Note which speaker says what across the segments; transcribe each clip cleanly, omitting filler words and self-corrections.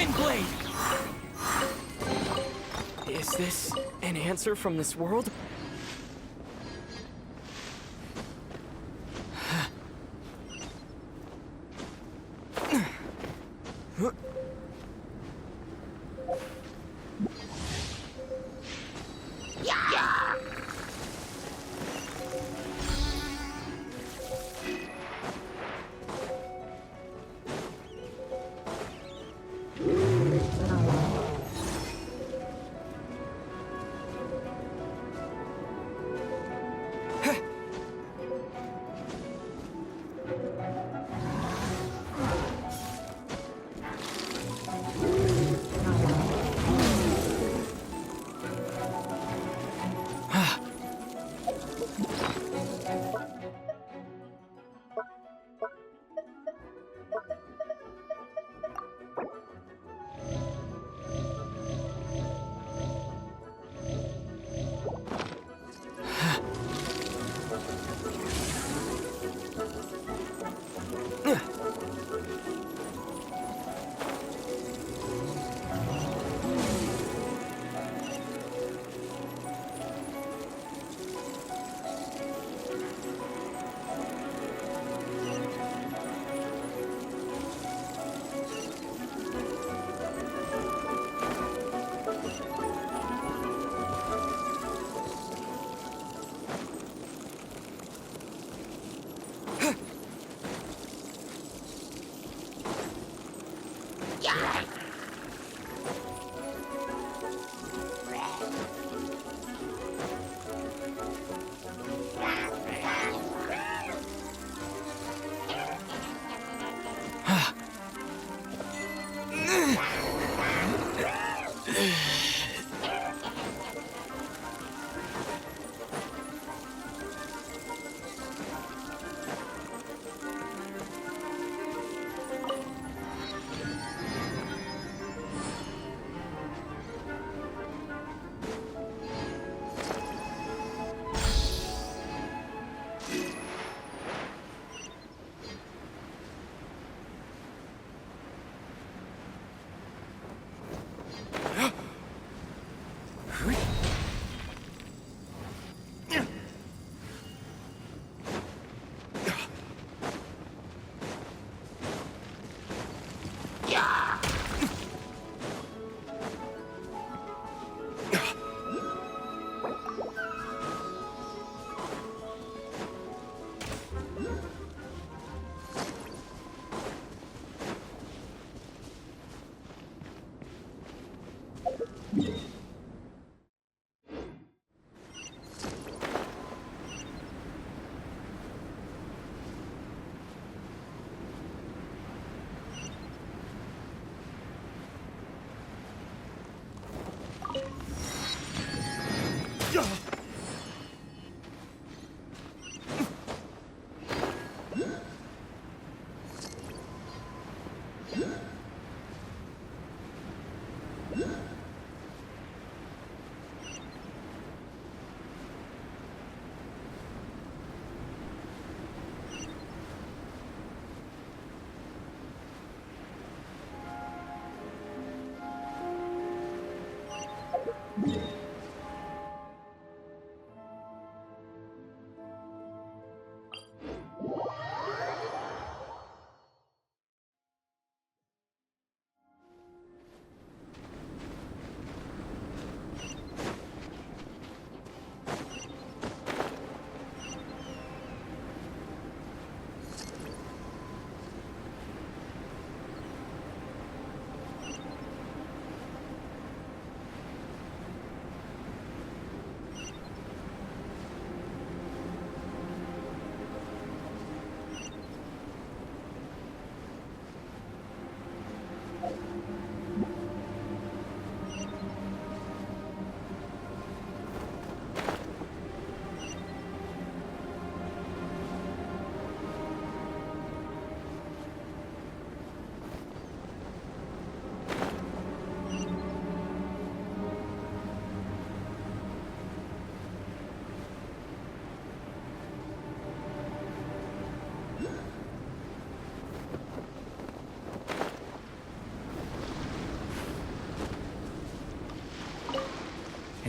Speaker 1: Wind Blade! Is this an answer from this world?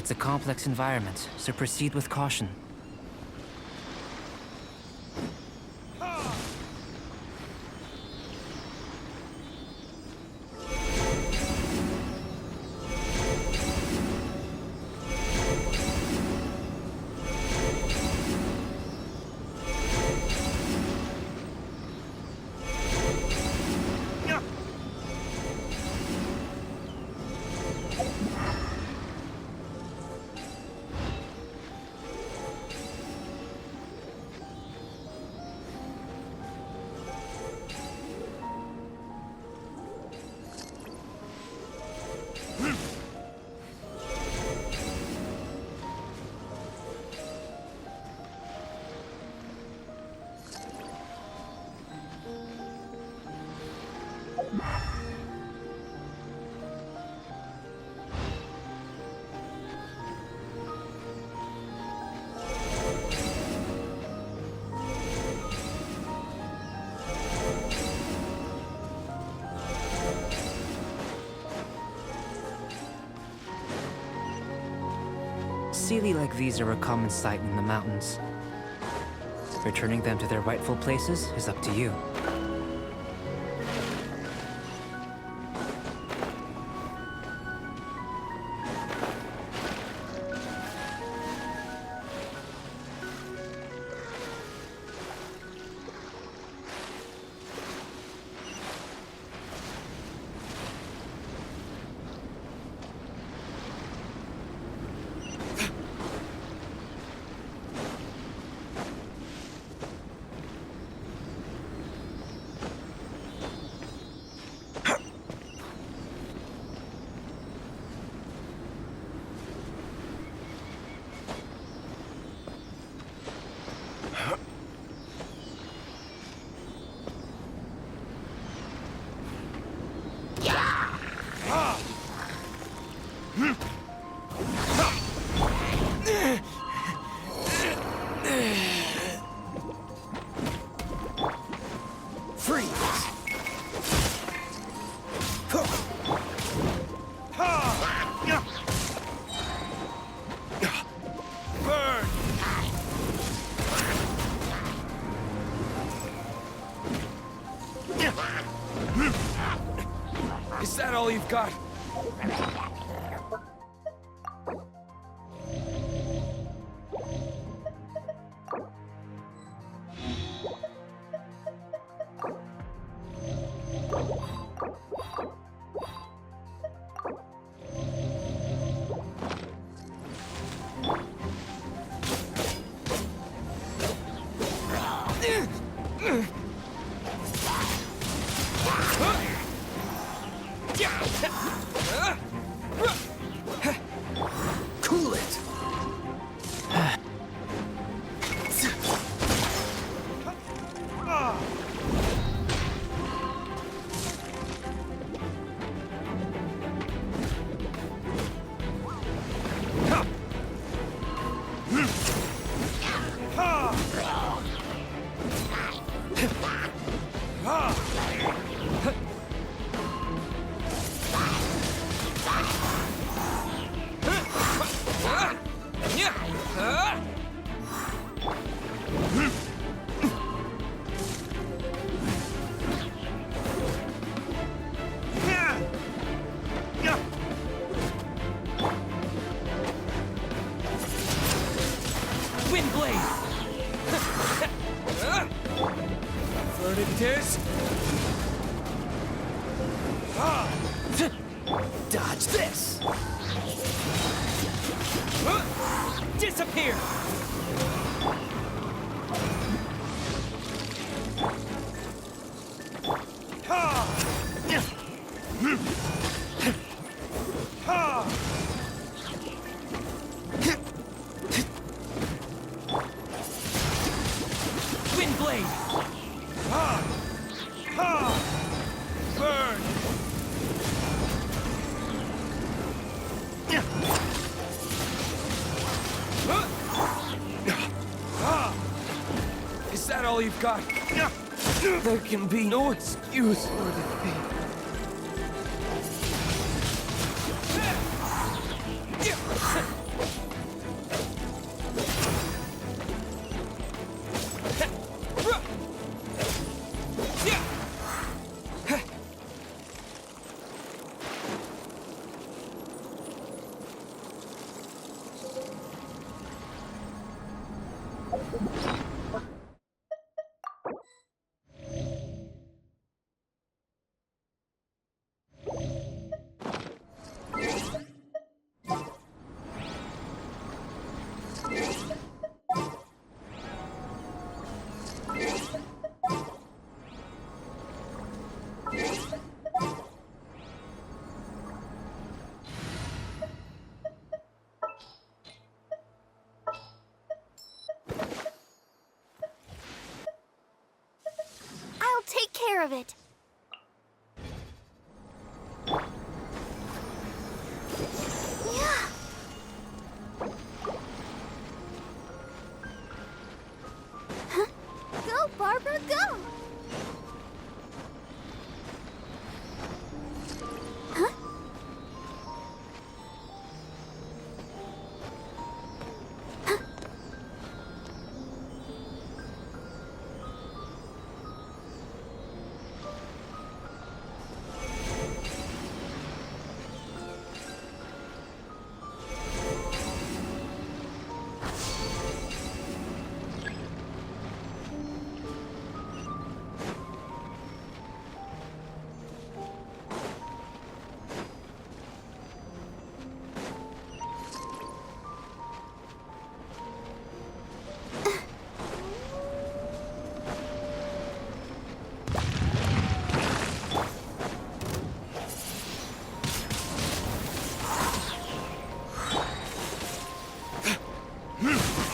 Speaker 1: It's a complex environment, so proceed with caution. Sealy like these are a common sight in the mountains. Returning them to their rightful places is up to you.
Speaker 2: Is that all you've got?
Speaker 1: Cool it!
Speaker 2: Wind blade! Verdict is...
Speaker 1: Dodge this!
Speaker 2: Disappear! Wind blade! Burn! Is that all you've got? There can be no excuse for defeat.
Speaker 3: care of it. Yeah. Huh? Go, Barbara, go! Huh?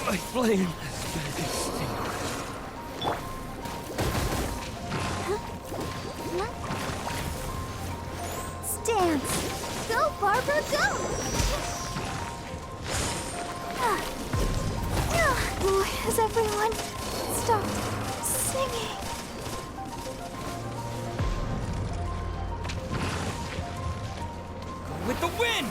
Speaker 2: My flame has been extinguished.
Speaker 3: Stance! Go, Barbara, go! Has everyone stopped singing?
Speaker 2: Go with the wind!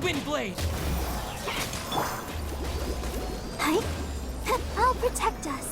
Speaker 2: Wind Blade!
Speaker 3: Hi. I'll protect us.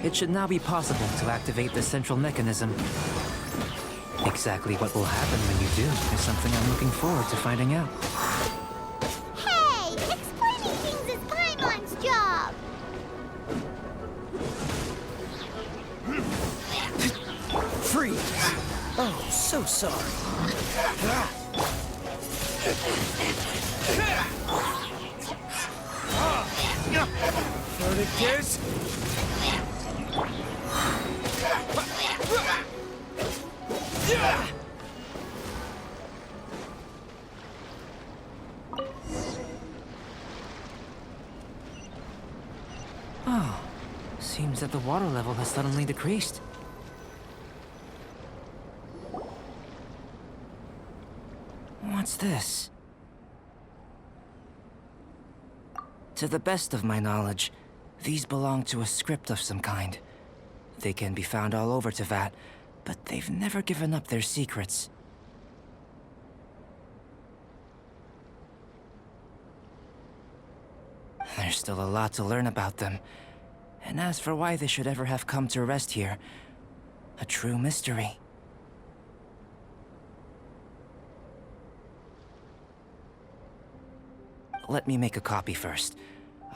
Speaker 1: It should now be possible to activate the central mechanism. Exactly what will happen when you do is something I'm looking forward to finding out.
Speaker 3: Hey! Explaining things is Paimon's job!
Speaker 2: Freeze! Oh, so sorry. Verdict is...
Speaker 1: Oh, seems that the water level has suddenly decreased. What's this? To the best of my knowledge, these belong to a script of some kind. They can be found all over Teyvat, but they've never given up their secrets. There's still a lot to learn about them. And as for why they should ever have come to rest here, a true mystery. Let me make a copy first.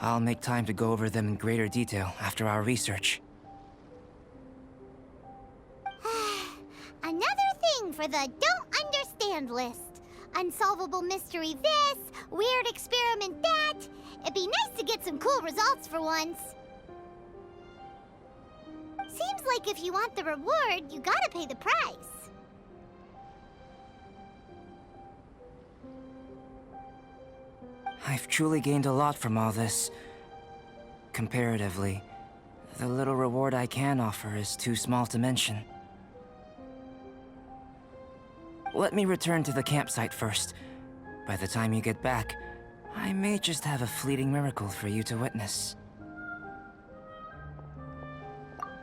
Speaker 1: I'll make time to go over them in greater detail after our research.
Speaker 3: Another thing for the don't understand list. Unsolvable mystery this, weird experiment that. It'd be nice to get some cool results for once. Seems like if you want the reward, you gotta pay the price.
Speaker 1: I've truly gained a lot from all this. Comparatively, the little reward I can offer is too small to mention. Let me return to the campsite first. By the time you get back, I may just have a fleeting miracle for you to witness.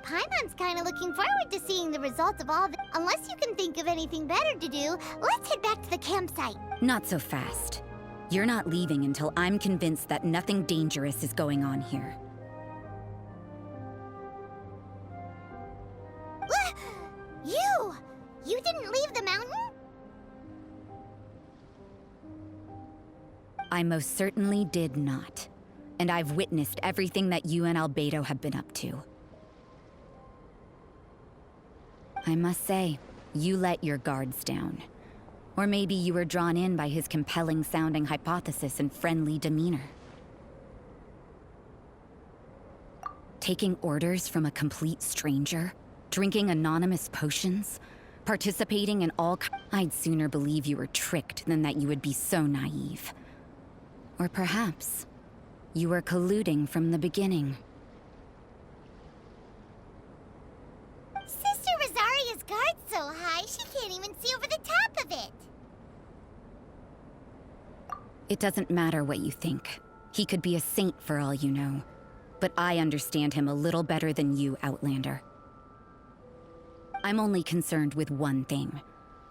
Speaker 3: Paimon's kinda looking forward to seeing the results of all this. Unless you can think of anything better to do, let's head back to the campsite.
Speaker 4: Not so fast. You're not leaving until I'm convinced that nothing dangerous is going on here.
Speaker 3: You didn't leave the mountain?
Speaker 4: I most certainly did not. And I've witnessed everything that you and Albedo have been up to. I must say, you let your guards down. Or maybe you were drawn in by his compelling-sounding hypothesis and friendly demeanor. Taking orders from a complete stranger? Drinking anonymous potions? Participating in all I'd sooner believe you were tricked than that you would be so naive. Or perhaps, you were colluding from the beginning.
Speaker 3: Sister Rosaria's guard's so high, she can't even see over the top of it.
Speaker 4: It doesn't matter what you think. He could be a saint for all you know. But I understand him a little better than you, Outlander. I'm only concerned with one thing.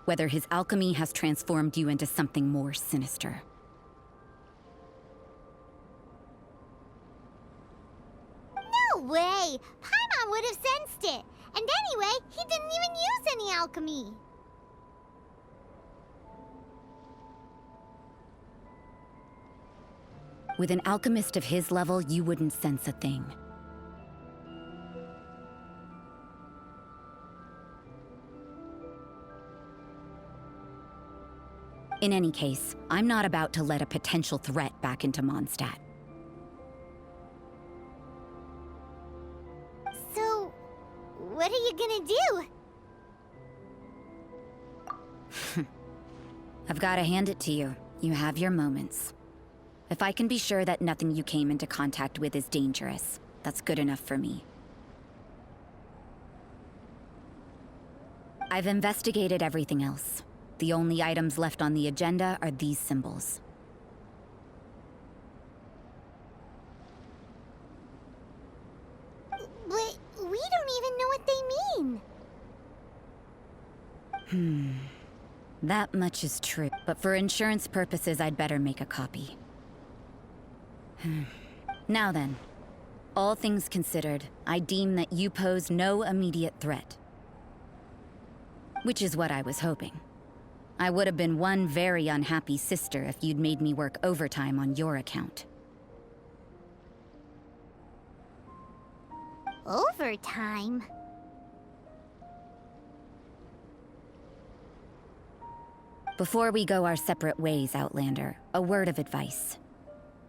Speaker 4: Whether his alchemy has transformed you into something more sinister.
Speaker 3: No way! Paimon would have sensed it. And anyway, he didn't even use any alchemy.
Speaker 4: With an alchemist of his level, you wouldn't sense a thing. In any case, I'm not about to let a potential threat back into Mondstadt. I've gotta hand it to you. You have your moments. If I can be sure that nothing you came into contact with is dangerous, that's good enough for me. I've investigated everything else. The only items left on the agenda are these symbols.
Speaker 3: But we don't even know what they mean.
Speaker 4: That much is true, but for insurance purposes, I'd better make a copy. Now then, all things considered, I deem that you pose no immediate threat. Which is what I was hoping. I would have been one very unhappy sister if you'd made me work overtime on your account.
Speaker 3: Overtime?
Speaker 4: Before we go our separate ways, Outlander, a word of advice.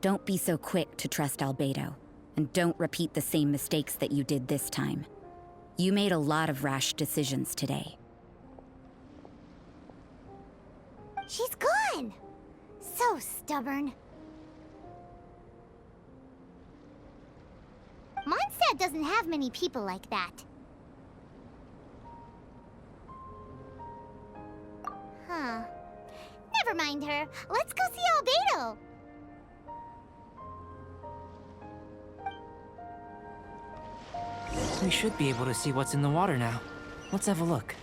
Speaker 4: Don't be so quick to trust Albedo, and don't repeat the same mistakes that you did this time. You made a lot of rash decisions today.
Speaker 3: She's gone! So stubborn. Mondstadt doesn't have many people like that. Huh. Never mind her. Let's go see Albedo.
Speaker 1: We should be able to see what's in the water now. Let's have a look.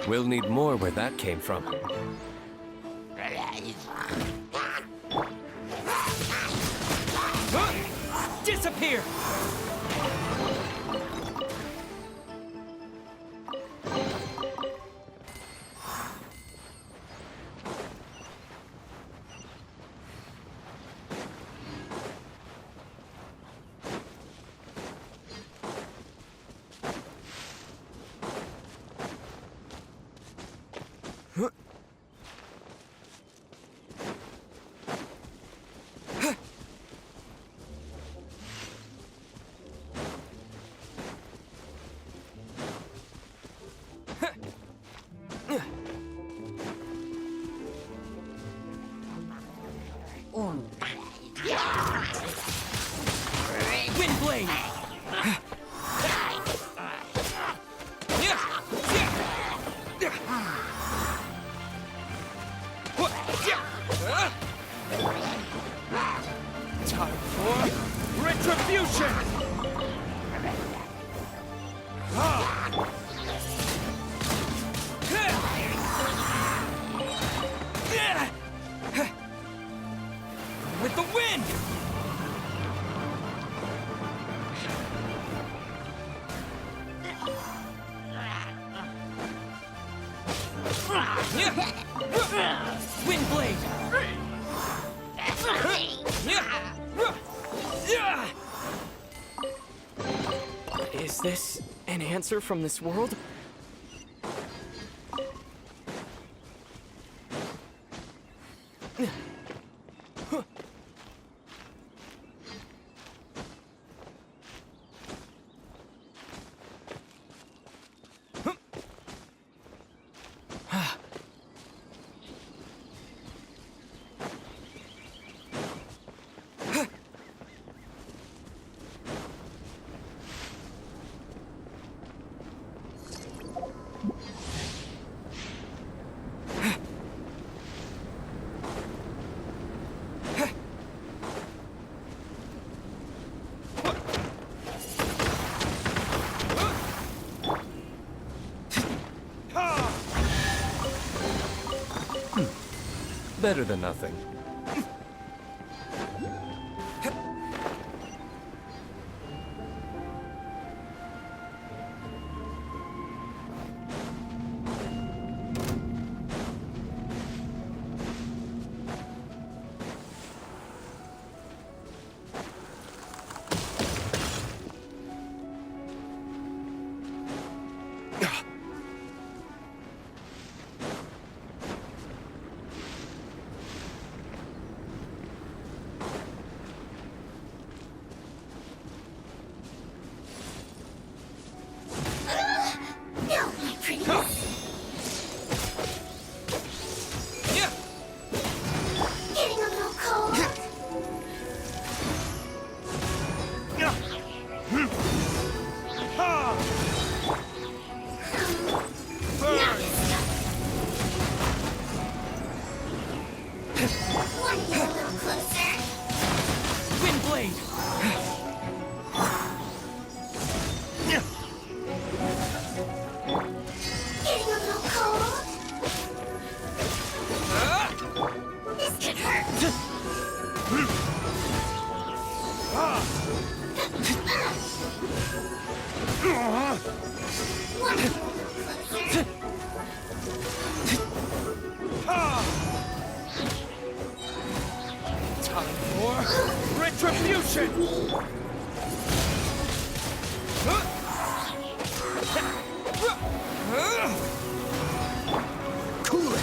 Speaker 2: We'll need more where that came from.
Speaker 5: Disappear! Windblade! Time for retribution! With the wind!
Speaker 2: Is this an answer from this world?
Speaker 5: Better than nothing.
Speaker 3: No, my pretty. Getting a little cold. Want to get a little closer?
Speaker 5: Wind blade!
Speaker 3: Getting a little cold. This could hurt. Want to get a little closer?
Speaker 5: Time for retribution! Cool it!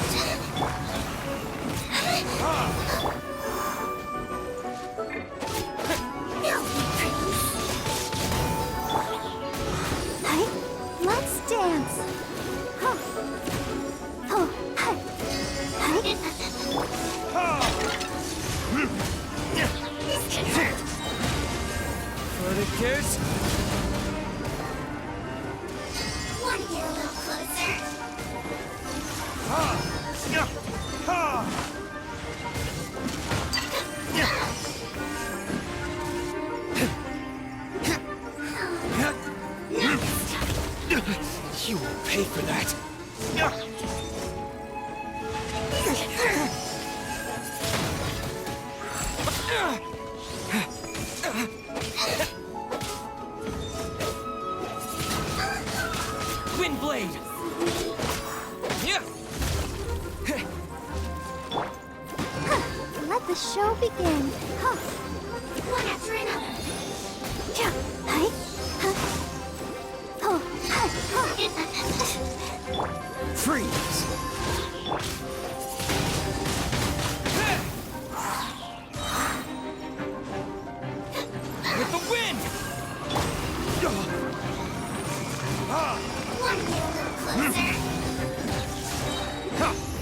Speaker 3: Hey, let's dance. Huh. Oh, hey. Hey. This can hurt.
Speaker 5: Further kiss?
Speaker 3: Want to get a little closer?
Speaker 5: You will pay for that.
Speaker 3: This can hurt.
Speaker 5: Wind blade! Yeah!
Speaker 3: Let the show begin. Huh. One after another. Yeah. Hey. Huh. Oh. Hey. Huh.
Speaker 5: Freeze! With the wind!
Speaker 3: Want to get a little closer?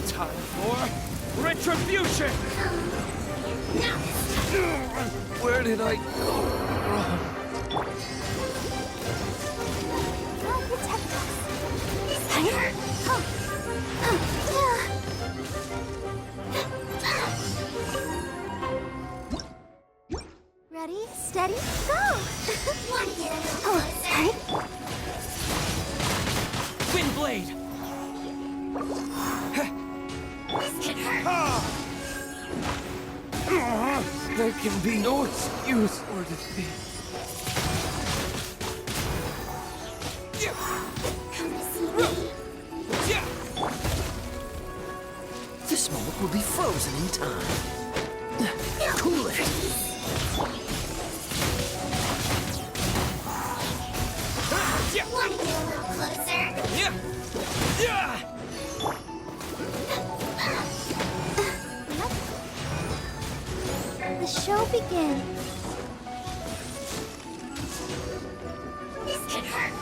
Speaker 5: Time for retribution!
Speaker 3: Now this time.
Speaker 5: Where did I go wrong?
Speaker 3: I'll protect us. This can hurt. Huh. Huh. Ready, steady, go! Want to get a little closer? Hey.
Speaker 5: Wind blade!
Speaker 3: This can hurt.
Speaker 2: There can be no excuse for defeat.
Speaker 3: Come to see me.
Speaker 2: This moment will be frozen in time. Cool it!
Speaker 3: The show begins.
Speaker 6: This can hurt.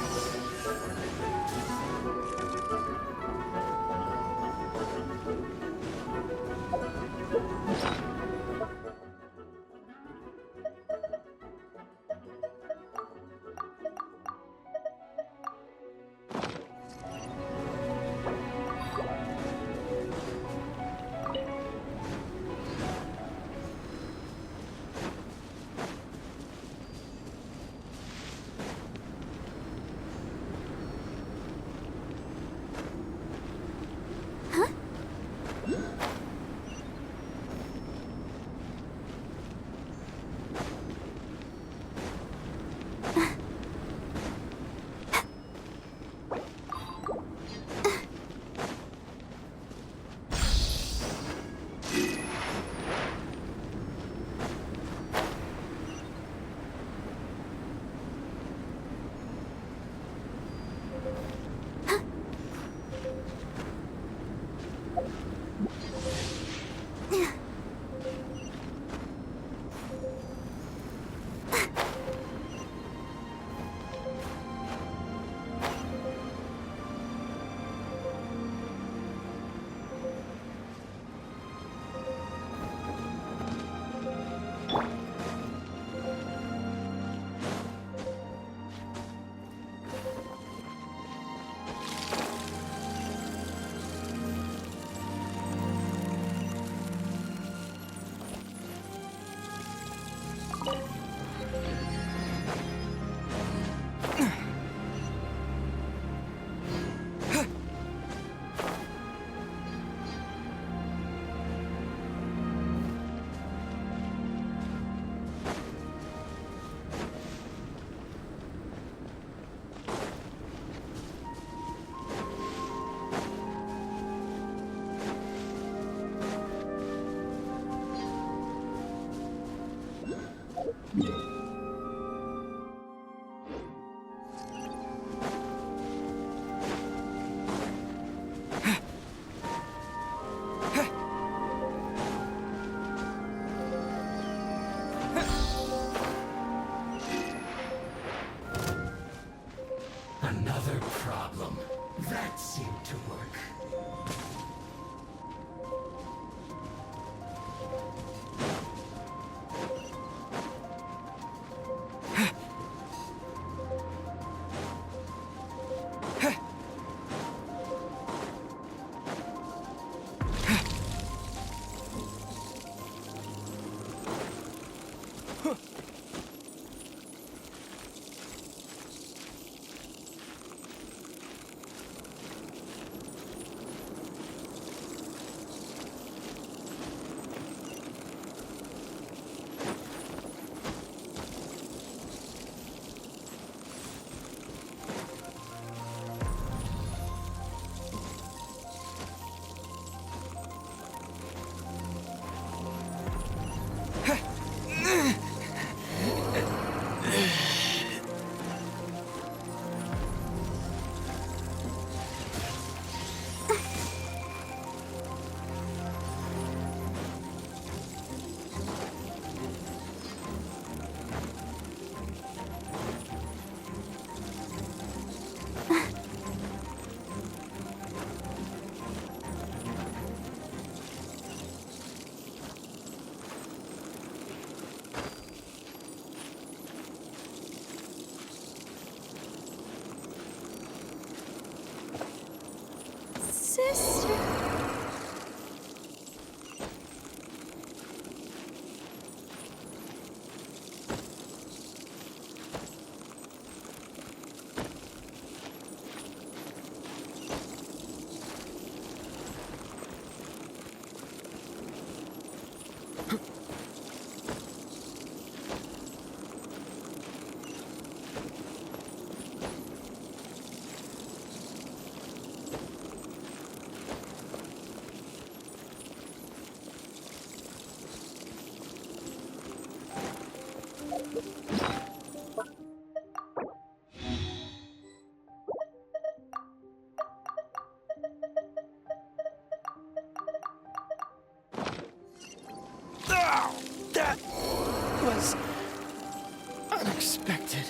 Speaker 2: unexpected.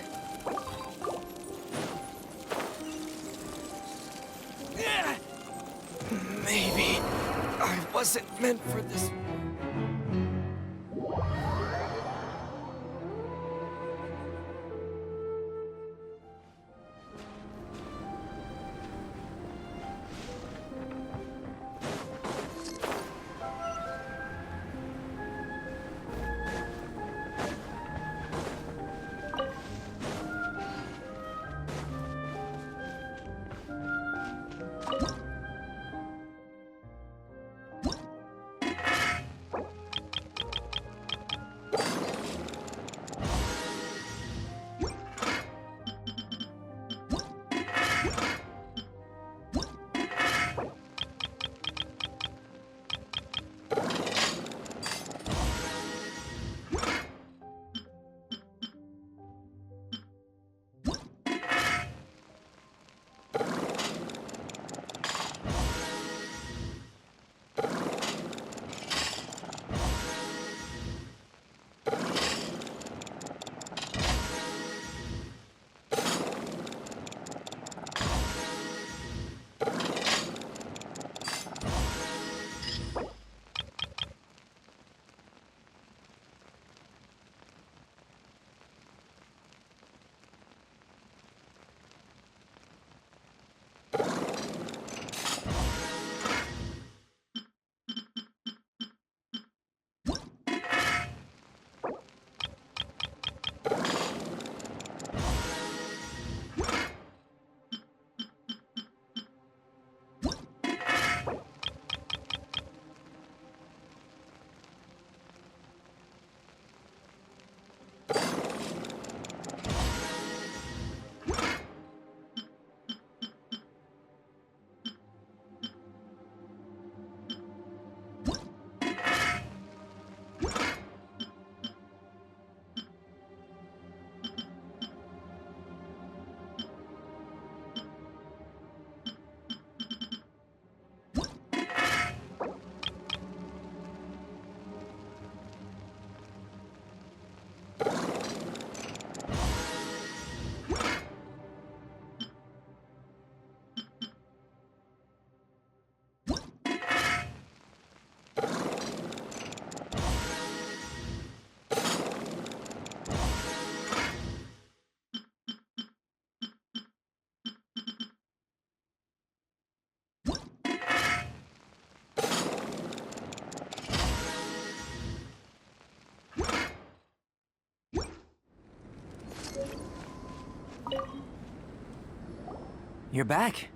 Speaker 2: Maybe I wasn't meant for this.
Speaker 1: You're back.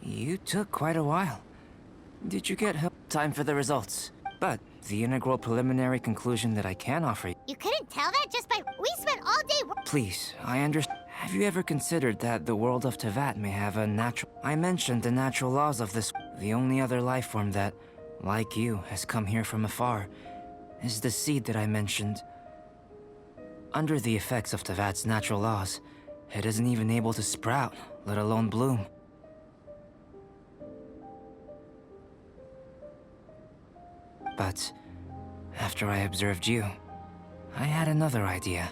Speaker 1: You took quite a while. Did you get help? Time for the results. But the integral preliminary conclusion that I can offer you.
Speaker 3: You couldn't tell that just by... We spent all day...
Speaker 1: Please, I understand. Have you ever considered that the world of Tevat may have a natural... I mentioned the natural laws of this... The only other life form that, like you, has come here from afar, is the seed that I mentioned. Under the effects of Tevat's natural laws, it isn't even able to sprout, let alone bloom. But after I observed you, I had another idea.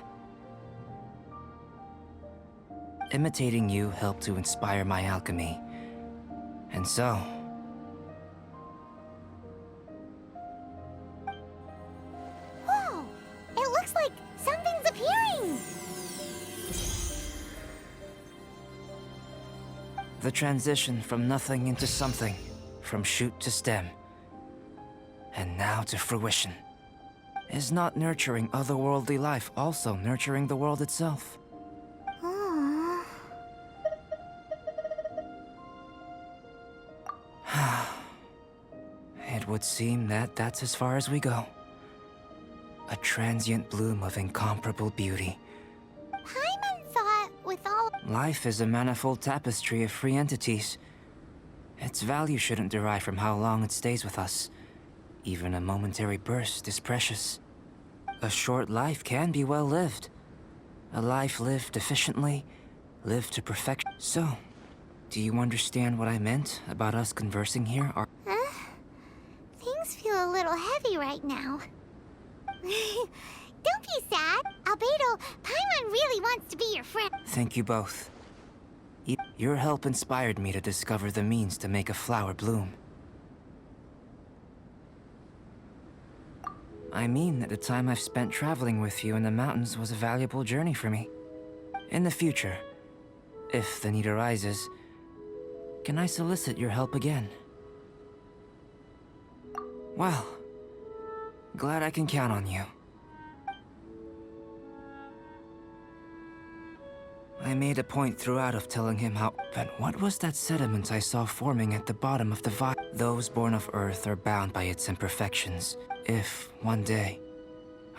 Speaker 1: Imitating you helped to inspire my alchemy. And so...
Speaker 3: Whoa! It looks like something's appearing!
Speaker 1: The transition from nothing into something, from shoot to stem, and now to fruition. Is not nurturing otherworldly life also nurturing the world itself?
Speaker 3: Aww.
Speaker 1: It would seem that that's as far as we go. A transient bloom of incomparable beauty.
Speaker 3: Paimon thought with all...
Speaker 1: Life is a manifold tapestry of free entities. Its value shouldn't derive from how long it stays with us. Even a momentary burst is precious. A short life can be well lived. A life lived efficiently, lived to perfection. So, do you understand what I meant about us conversing here? Or
Speaker 3: Things feel a little heavy right now. Don't be sad. Albedo, Paimon really wants to be your friend.
Speaker 1: Thank you both. Your help inspired me to discover the means to make a flower bloom. I mean that the time I've spent traveling with you in the mountains was a valuable journey for me. In the future, if the need arises, can I solicit your help again? Well, glad I can count on you. I made a point throughout of telling him how... But what was that sediment I saw forming at the bottom of the vine? Those born of Earth are bound by its imperfections. If, one day,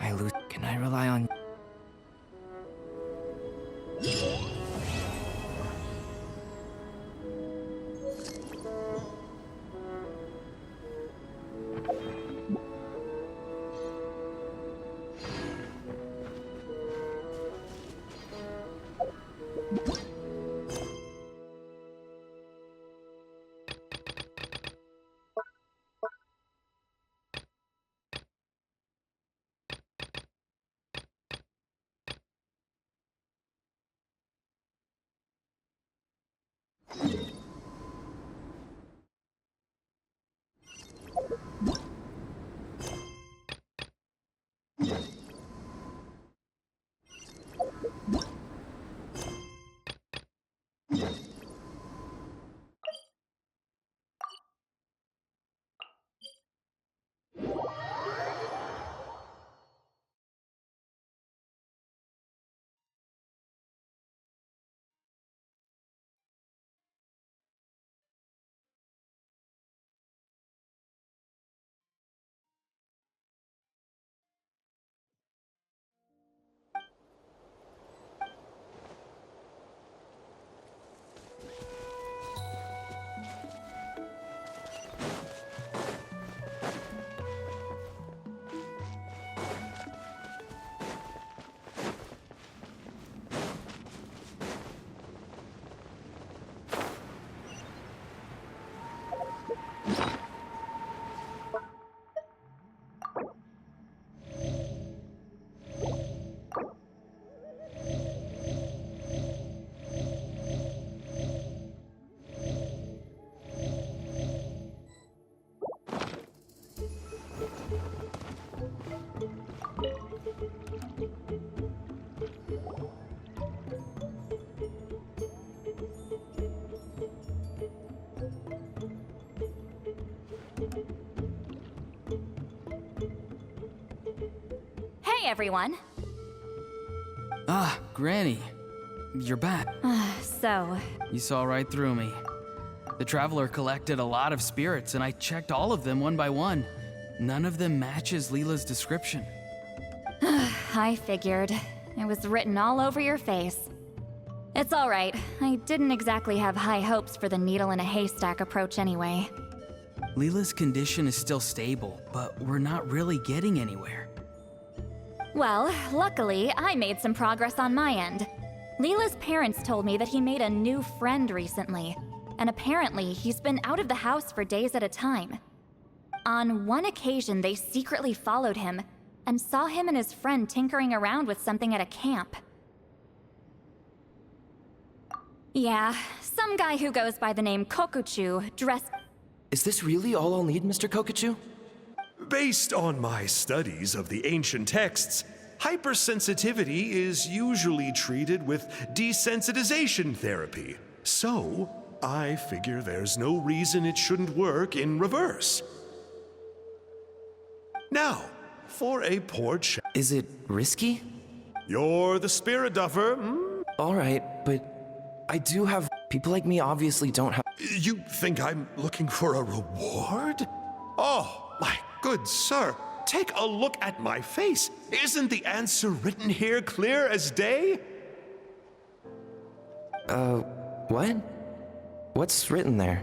Speaker 1: I lose... Can I rely on...
Speaker 6: Hey, everyone.
Speaker 7: Ah, Granny. You're back.
Speaker 6: So,
Speaker 7: You saw right through me. The Traveler collected a lot of spirits, and I checked all of them one by one. None of them matches Leela's description.
Speaker 6: I figured. It was written all over your face. It's all right. I didn't exactly have high hopes for the needle in a haystack approach anyway.
Speaker 7: Leela's condition is still stable, but we're not really getting anywhere.
Speaker 6: Well, luckily, I made some progress on my end. Leela's parents told me that he made a new friend recently, and apparently he's been out of the house for days at a time. On one occasion, they secretly followed him and saw him and his friend tinkering around with something at a camp. Yeah, some guy who goes by the name Kokuchu dressed...
Speaker 2: Is this really all I'll need, Mr. Kokachu?
Speaker 8: Based on my studies of the ancient texts, hypersensitivity is usually treated with desensitization therapy. So, I figure there's no reason it shouldn't work in reverse. Now, for a poor chap.
Speaker 2: Is it risky?
Speaker 8: You're the spirit duffer,
Speaker 2: All right, but I do have... People like me obviously don't have...
Speaker 8: You think I'm looking for a reward? Oh, my good sir, take a look at my face. Isn't the answer written here clear as day?
Speaker 2: What? What's written there?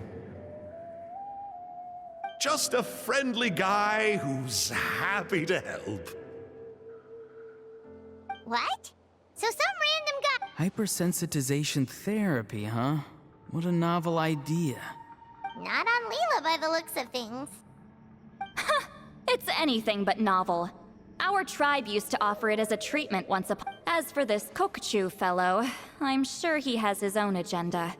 Speaker 8: Just a friendly guy who's happy to help.
Speaker 3: What? So some random guy...
Speaker 7: Hypersensitization therapy, huh? What a novel idea.
Speaker 3: Not on Leela by the looks of things.
Speaker 6: It's anything but novel. Our tribe used to offer it as a treatment once upon. As for this Kokchu fellow, I'm sure he has his own agenda.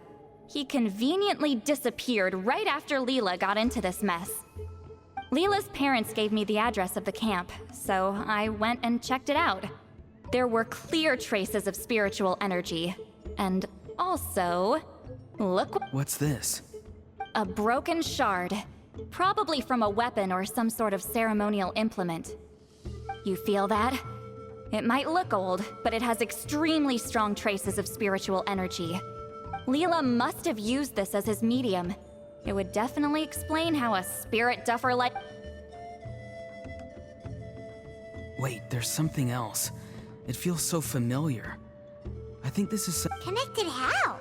Speaker 6: He conveniently disappeared right after Leela got into this mess. Leela's parents gave me the address of the camp, so I went and checked it out. There were clear traces of spiritual energy. And also, look.
Speaker 7: What's this?
Speaker 6: A broken shard. Probably from a weapon or some sort of ceremonial implement. You feel that? It might look old, but it has extremely strong traces of spiritual energy. Leela must have used this as his medium. It would definitely explain how a spirit duffer like...
Speaker 7: Wait, there's something else. It feels so familiar. I think this is
Speaker 3: Connected how?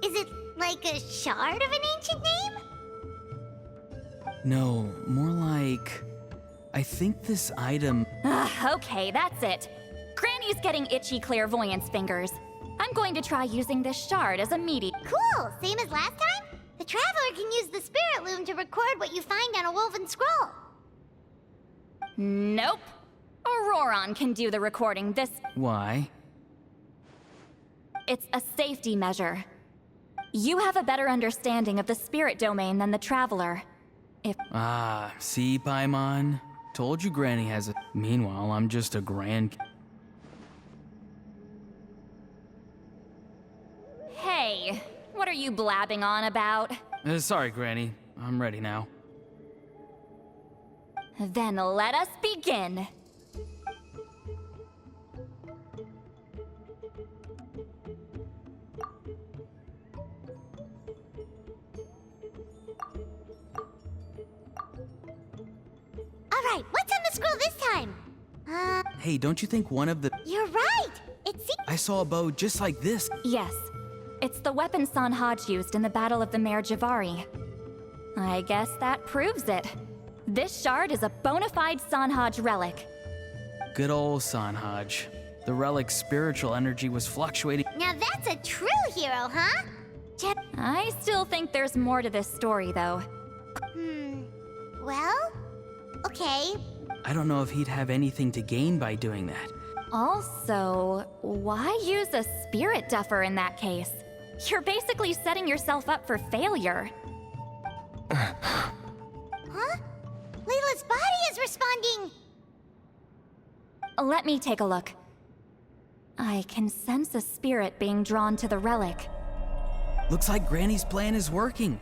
Speaker 3: Is it like a shard of an ancient name?
Speaker 7: No, more like... I think this item...
Speaker 6: Okay, that's it. Granny's getting itchy clairvoyance fingers. I'm going to try using this shard as a medium.
Speaker 3: Cool, same as last time? The Traveler can use the Spirit Loom to record what you find on a woven scroll.
Speaker 6: Nope. Auroron can do the recording this...
Speaker 7: Why?
Speaker 6: It's a safety measure. You have a better understanding of the spirit domain than the Traveler.
Speaker 7: Ah, see, Paimon? Told you Granny has a... Meanwhile, I'm just a grand...
Speaker 6: Hey, what are you blabbing on about?
Speaker 7: Sorry, Granny. I'm ready now.
Speaker 6: Then let us begin.
Speaker 3: Alright, what's on the scroll this time?
Speaker 7: Hey, don't you think one of the...
Speaker 3: You're right! It seems...
Speaker 7: I saw a bow just like this.
Speaker 6: Yes, it's the weapon Sanhaj used in the Battle of the Mare Javari. I guess that proves it. This shard is a bona fide Sanhaj relic.
Speaker 7: Good old Sanhaj. The relic's spiritual energy was fluctuating.
Speaker 3: Now that's a true hero, huh?
Speaker 6: I still think there's more to this story, though.
Speaker 3: Well? Okay.
Speaker 7: I don't know if he'd have anything to gain by doing that.
Speaker 6: Also, why use a spirit duffer in that case? You're basically setting yourself up for failure.
Speaker 3: Huh? Layla's body is responding!
Speaker 6: Let me take a look. I can sense a spirit being drawn to the relic.
Speaker 7: Looks like Granny's plan is working.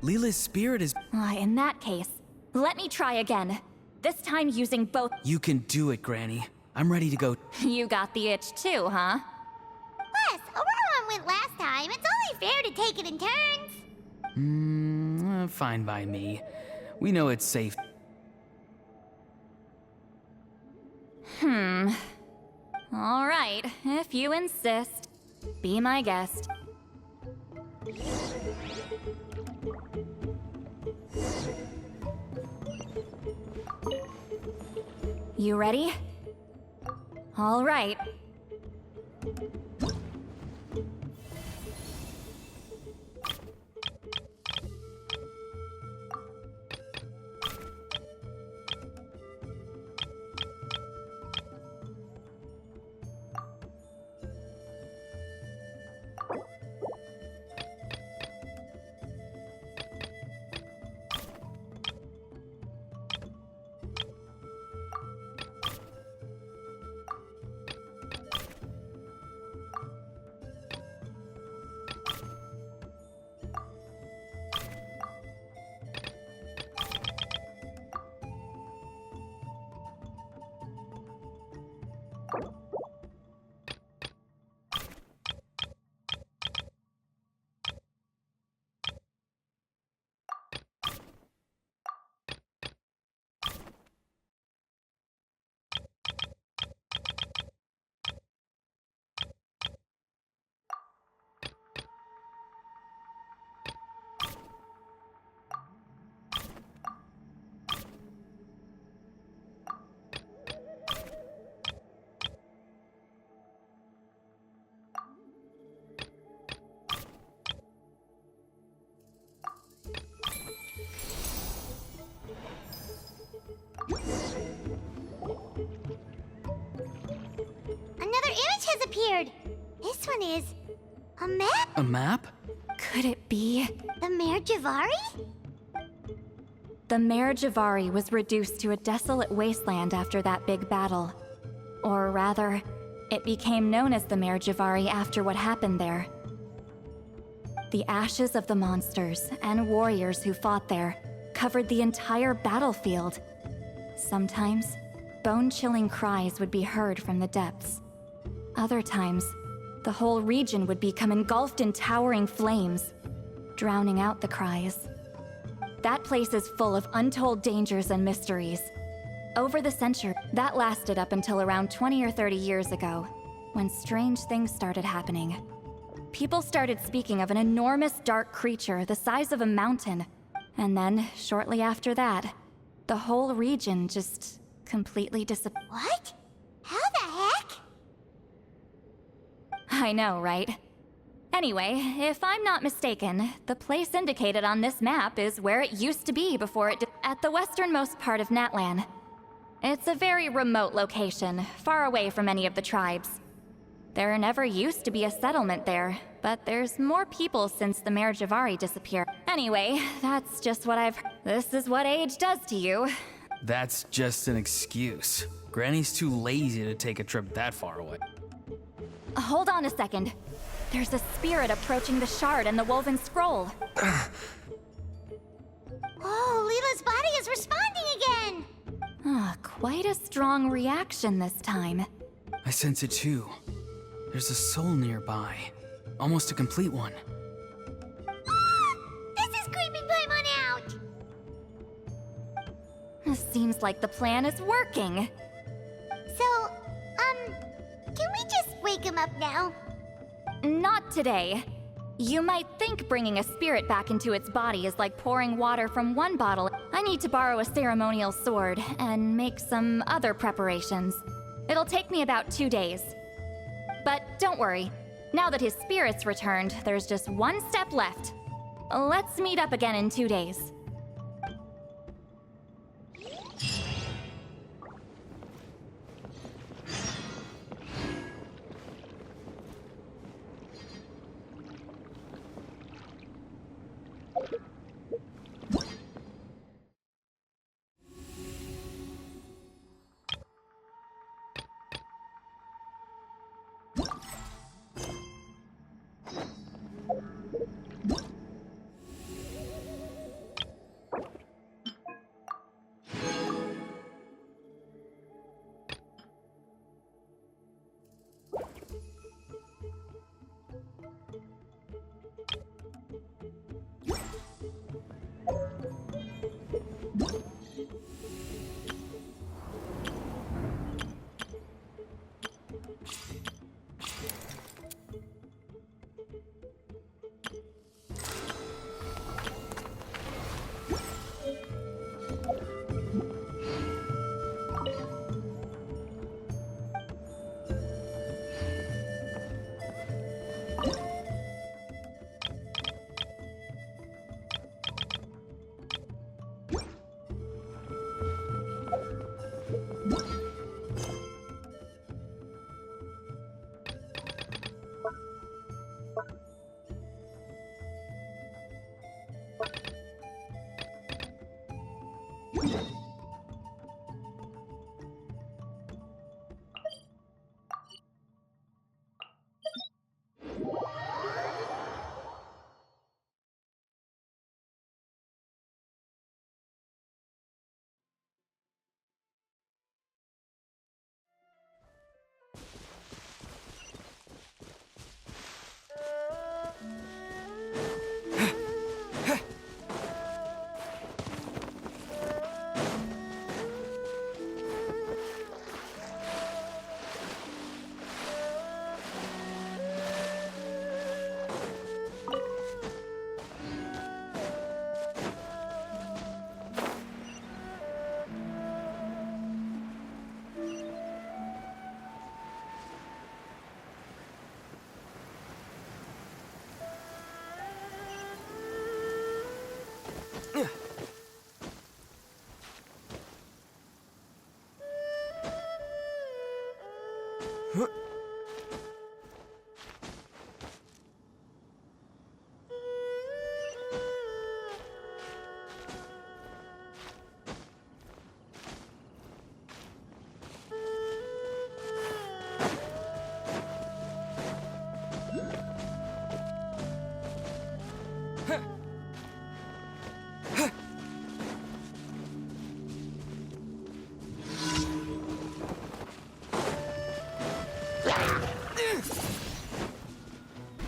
Speaker 7: Leela's spirit is...
Speaker 6: In that case, let me try again. This time using both...
Speaker 7: You can do it, Granny. I'm ready to go.
Speaker 6: You got the itch too, huh?
Speaker 3: Plus, Auroron went last time. It's only fair to take it in turns.
Speaker 7: Fine by me. We know it's safe.
Speaker 6: All right, if you insist. Be my guest. You ready? All right.
Speaker 3: disappeared. This one is a map?
Speaker 7: A map?
Speaker 6: Could it be?
Speaker 3: The Mare Javari?
Speaker 6: The Mare Javari was reduced to a desolate wasteland after that big battle. Or rather, it became known as the Mare Javari after what happened there. The ashes of the monsters and warriors who fought there covered the entire battlefield. Sometimes, bone-chilling cries would be heard from the depths. Other times, the whole region would become engulfed in towering flames, drowning out the cries. That place is full of untold dangers and mysteries. Over the century, that lasted up until around 20 or 30 years ago, when strange things started happening. People started speaking of an enormous dark creature the size of a mountain. And then, shortly after that, the whole region just completely disappeared.
Speaker 3: What? How the heck?
Speaker 6: I know, right? Anyway, if I'm not mistaken, the place indicated on this map is where it used to be before at the westernmost part of Natlan. It's a very remote location, far away from any of the tribes. There never used to be a settlement there, but there's more people since the Mare Javari disappeared. Anyway, that's just what I've heard. This is what age does to you.
Speaker 7: That's just an excuse. Granny's too lazy to take a trip that far away.
Speaker 6: Hold on a second. There's a spirit approaching the shard and the woven scroll.
Speaker 3: Oh, Leela's body is responding again!
Speaker 6: Quite a strong reaction this time.
Speaker 7: I sense it too. There's a soul nearby. Almost a complete one.
Speaker 3: This is creeping Paimon out!
Speaker 6: Seems like the plan is working.
Speaker 3: So, can we just wake him up now?
Speaker 6: Not today. You might think bringing a spirit back into its body is like pouring water from one bottle. I need to borrow a ceremonial sword and make some other preparations. It'll take me about 2 days. But don't worry. Now that his spirit's returned, there's just one step left. Let's meet up again in 2 days.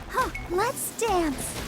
Speaker 3: Huh, let's dance.